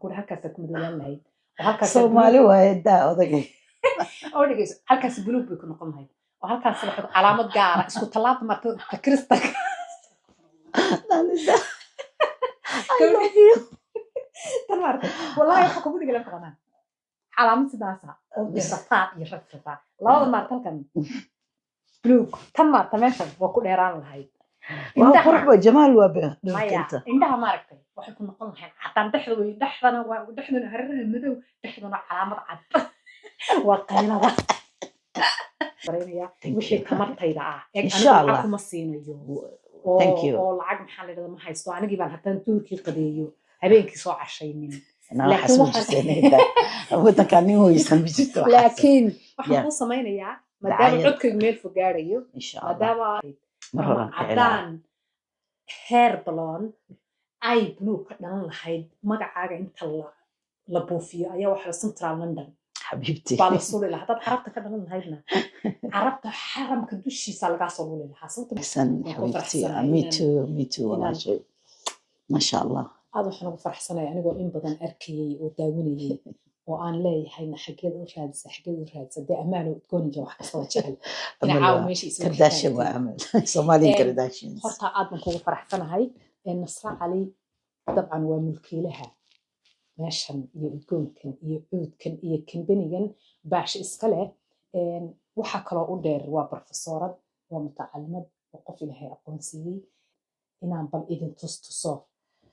كل هالكاس كمدوان لهي وهالكاس Soomaali waaye daa odagay oo dhigayso halkaas buluug bay ku noqon lahayd oo halkaas waxa calaamad gaar ah isku talaab marto Kristan I love you tan martay wallahi waxa ku dhigan qodaan calaamad sidaas ah oo dirafaa iyo rafaa labada martalkan buluug tan marta meesha waa ku dheeraan lahayd waa qurux jamaal waa dhirta indhaha maaragtay waxay ku noqon lahayd xataan dhaxdana waa dhaxdana hararaha madow dhaxdana calaamad cad waa qaylada bareynaya wixii tamartayda ah aniga kuma siinayo oo lacag maxaa la yiraahdaa ma haysto anigii baan hataan tuurkii qadeeyo habeenkii soo cashaynin wadanka nin hoysan bijito laakiin waxaan ku samaynayaa maadaama codkaygu meel fogaarayo maadaama cadaan hair balloon ay blue ka dhalan lahayd magacaaga inta la buufiyo ayaa waxa Central London حبيبتي بالصورة اللي حطت عربتها كده من هيدنا عربتها حرم كدوشي سالقا صلوا لي حصلت حسن حبيبتي مي تو والله شيء ما شاء الله هذا حنا بفرح سنة يعني قول إن بدن أركي وداوني وأنا لي هينا حقيقة ورادسة حقيقة ورادسة دي أمانة تكون جو حق صوت شغل أنا عاو ماشي اسمه كرداشن وعمل سومالي كرداشن حتى عاد من كل فرح سنة هاي النصر علي طبعا وملكي لها meeshan iyo udgoonkan iyo cuudkan iyo kambanigan baash iska leh waxa kale oo u dheer waa professorad waa mutacallimad oo qof ilaahay aqoonsiiyay inaan bal idin tusto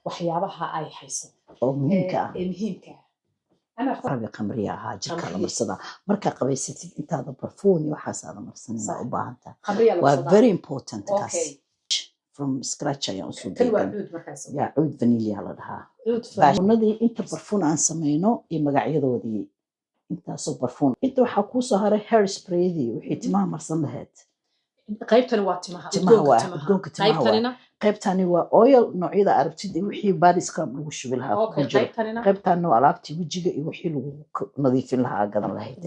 waxyaabaha ay hayso oo muhiimka ana qabi qamriya ahaa jirka la marsada marka qabaysatid intaada barfuun iyo waxaas aad marsanaysaa u baahan tahay waa very important kaas from scratch ayaan usoo deegan cuud vanilla la dhahaa barfuunadii inta barfuun aan samayno iyo magacyadoodii intaasoo barfuun inta waxaa kuusoo haray hair spraydii wixii timaha marsan lahayd qaybtani waa timaha udgoonka timaha qaybtani waa oil noocyada arabtida iyo wixii body scrub lagu shubi lahaa ku jiro qaybtani waa alaabtii wejiga iyo wixii lagu nadiifin lahaa gadan lahayd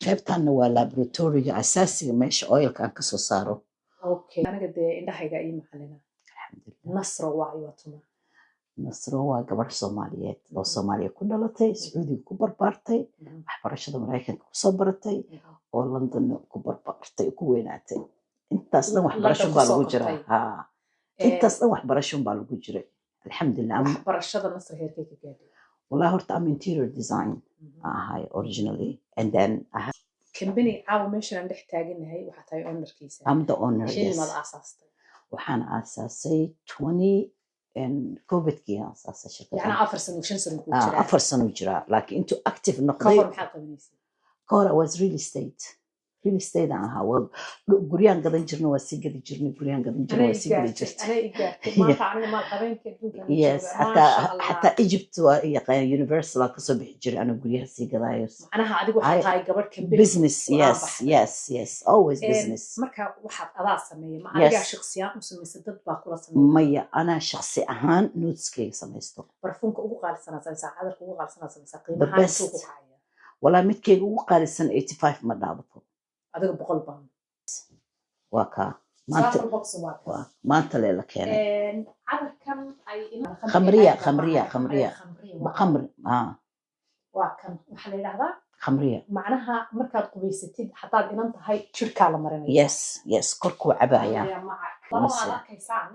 qaybtani waa laboratoriga asaasiga meesha oilka aan kasoo saaro aniga dee indhahayga ii macalina nasro waa ayatuma nasro waa gabar Soomaaliyeed oo Soomaaliya ku dhalatay Sacuudiga ku barbaartay waxbarashada Mareykanka ku soo baratay oo London ku barbaartay ku weynaatay intaas dhan waxbarasho baa lagu jiraa intaas dhan waxbarasho baa lagu jiray alxamdulillah waxbarashada nasro heerkay ka gaadhay wallahi horta am interior design originally and then company caawa meeshaan dhex taaganahay waxa tahay ownerkiisa I'm the owner shilmad asaastay waxaan asaasay 20 COVID-kii asaasay shirkadda yani 4 sano 5 sano ku jira 4 sano jira laakiin intuu active noqday kor maxaa qabanaysaa kor was real estate aan ahaa guriyaan gadan jirnay waa sii gadi jirnay guriyaan gadan jirnay waa sii gadi jirtay maanta aniga ma qabanka adduunka yes hatta Egypt waa yaqaan universal ka soo bixi jiray ana guriyaha sii gadaayo macnaha adigu waxa tahay gabadh company business yes always business marka waxaad adaa sameeyay ma adiga shakhsiyaan u sameysay dad baa kula sameeyay maya ana shakhsi ahaan noteskayga samaysto barfunka ugu qaalisanaa saacada ugu qaalisanaa qiimaha suuqa haya wala midkayga ugu qaalisan 85 ma dhaafo adiga 100 baan waa ka maanta leela keenay cadarkan ay khamriya waa kan waxa la yiraahdaa khamriya macnaha markaad qubaysatid hadaad inan tahay jirka la marinay yes korku cabaya labada arkaysaan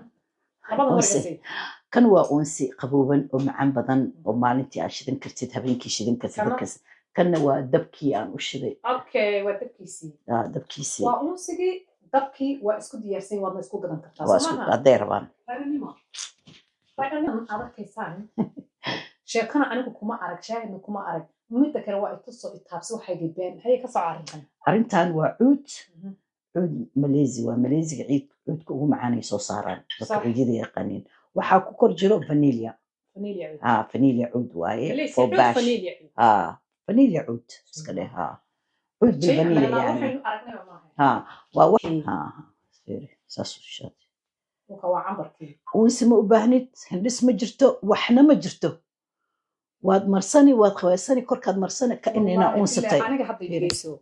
kan waa unsi qabooban oo macaan badan oo maalintii aad shidan kartid habeenkii shidan kartid kanna waa dabkii aan u shiday waa dabkiisii waa unsigii dabkii waa isku diyaarsan waadna isku gadan kartaa waa isku aday rabaan arkaysaan sheekana anigu kuma arag shaahidna kuma arag midda kale waa itusoo itaabsi waxay gudbeen maxay ka soo arrintan waa cuud Malaysiga cuudka ugu macaan ay soo saaraan dadka cuudada yaqaaniin waxaa ku kor jiro vanilla cuud waaye for bash vanilla عود اسكله عود بالفانيليا يعني ساسوشات وكوا عنبركي ونسمو باهنت هندس ما جرتو وحنا ما جرتو واد مرسني واد خويسني كركاد مرسني كاننا اونستي انا حد يجيسو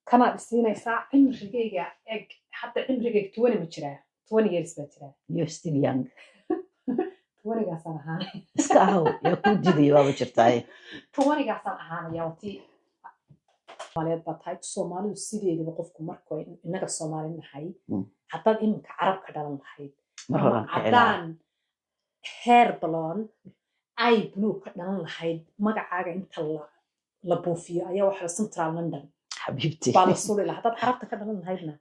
كان دسينيسا عمريغا اج حتى عمريغا 20 ما جرا 20 years ba jira you still young tuwanigaasaan ahaanay iska ahow yaa kuu diidaya waaba jirtaaye tuwanigaasaan ahaanaya wati Soomaaliyeed baa tahay Soomaalidu sideedaba qofku markuu inaga Soomaali nahay haddaad iminka carab ka dhalan lahayd haddaan hair balloon ay blue ka dhalan lahayd magacaaga inta la buufiyo ayaa waxa Central London xabiibti baa la soo leeyahay haddaad carabta ka dhalan lahaydna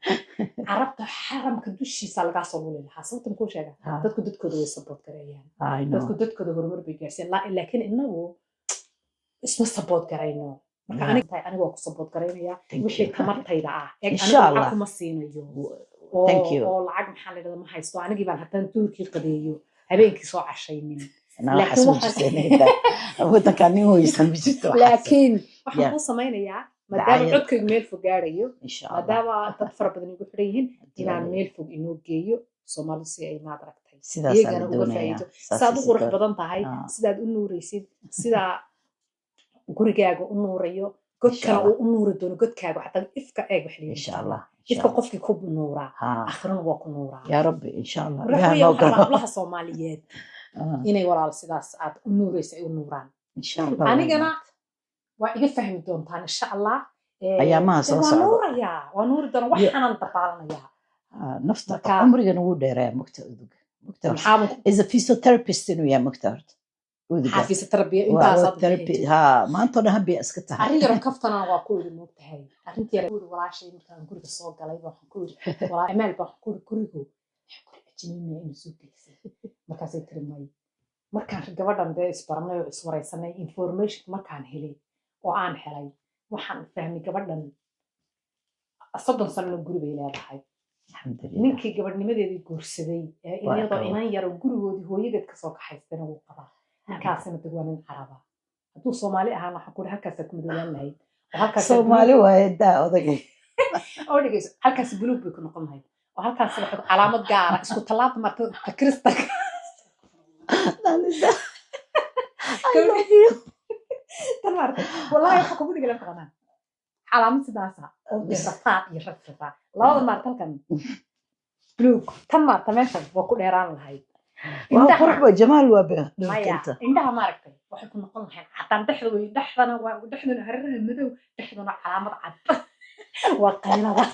carabta xaramka dushiisa laga soo leeyahay sababtan ku sheega dadku dadkooda way support gareeyaan dadku dadkooda horumar bay gaarsiin laakiin inagu isma support gareyno marka aniga waa ku support gareynaya wixii tamartayda ah aniga kuma siinayo oo lacag maxaa la yiraahdaa ma haysto anigii baan haddaan duurkii qadeeyo habeenkii soo cashaynin waddanka nin hoysan ma jirto laakiin waxaan ku samaynayaa maadaama codkaygu meel fog gaarayo maadaama dad fara badan igu xiran yihiin inaan meel fog inoo geeyo Soomaalidu si ay maad aragtay iyagana uga faa'iido sidaad u qurux badan tahay sidaad u nuuraysid sidaa gurigaaga u nuurayo godkana uu u nuuri doono godkaaga xataa ifka eeg wax leeyahay insha Allah ifka qofkii ku nuuraa akhrina waa ku nuuraa yaa rabbi insha Allah hablaha Soomaaliyeed inay walaal sidaas aad u nuuraysa ay u nuuraan insha Allah anigana waa iga fahmi doontaan insha Allah ayaamaha soo socda waa nuuri doona waxaan dabaalanayaa nafta umrigana wuu dheeraa mugta is a physiotherapist inuu yahay mugta حافظة التربية انت ها ما انت انا هبي اسكتها اريد ان كفتنا واقول موقتها ارنتي اقول ولا شيء مثلا غوري سو غلاي waxaan ku iri wala email baan ku iri gurigu ajinina in soo geysay markaas ay tirmay markaan gabadhan de isbarnay oo iswaraysanay information markaan helay oo aan helay waxaan fahmay gabadhan asadan sano guriga leedahay alxamdulillah ninkii gabadhnimadeedii guursaday iyadoo inaan yar gurigoodii hooyadeed ka soo kaxaystay oo qaba halkaasna dagwaanin caraba hadduu Soomaali ahaan waxa ku halkaas ku midowaan lahayd oo halkaas Soomaali waa daa odagay oo dhigayso halkaas buluug bay ku noqon lahayd oo halkaas waxa calaamad gaar ah isku talaab marto kristal I love you tamarta wallahi waxa ku dhigay la qadaan calaamad sidaas ah oo rafaad iyo rafaad labada martalkan buluug tamarta meesha waa ku dheeraan lahayd waa qurux jamaal waa baa indhaha ma aragtay waxay ku noqon lahayn xataan dhaxdana waa dhaxdana hararaha madow dhaxdana calaamad cad waa qaylada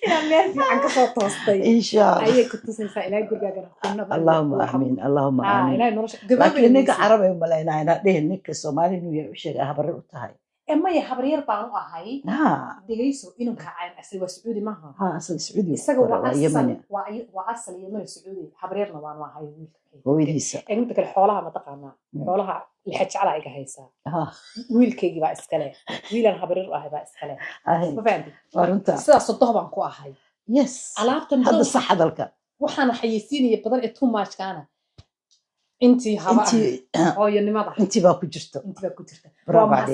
inaan meesha aan ka soo toostay insha Allah ayay ku tusaysaa ilaa gurigaaga qunada Allahumma aamin Allahumma aamin ilaa nolosha laakiin ninka carabi ma leeyahay dheh ninka Soomaali inuu yahay u sheegay habar u tahay ما هي خبرير بانو أهاي دقيسو إنهم كعين أصل وسعودي ما ها أصل سعودي وأصل يمني سعودي خبريرنا بانو أهاي هو يديس أنت كل حولها ما تقعنا حولها الحج على إيجا هيسا ويل كيجي بقى إسكاله ويل أنا خبرير أهاي بقى إسكاله ما فهمتي وارنتا سلا صدقها بانكو أهاي يس هذا الصح ذلك وحنا حيسيني بدل إتهم ماش كانه انتي هوا انتي أو يعني ما ضح انتي باكو جرتو انتي باكو جرتو برافو عليك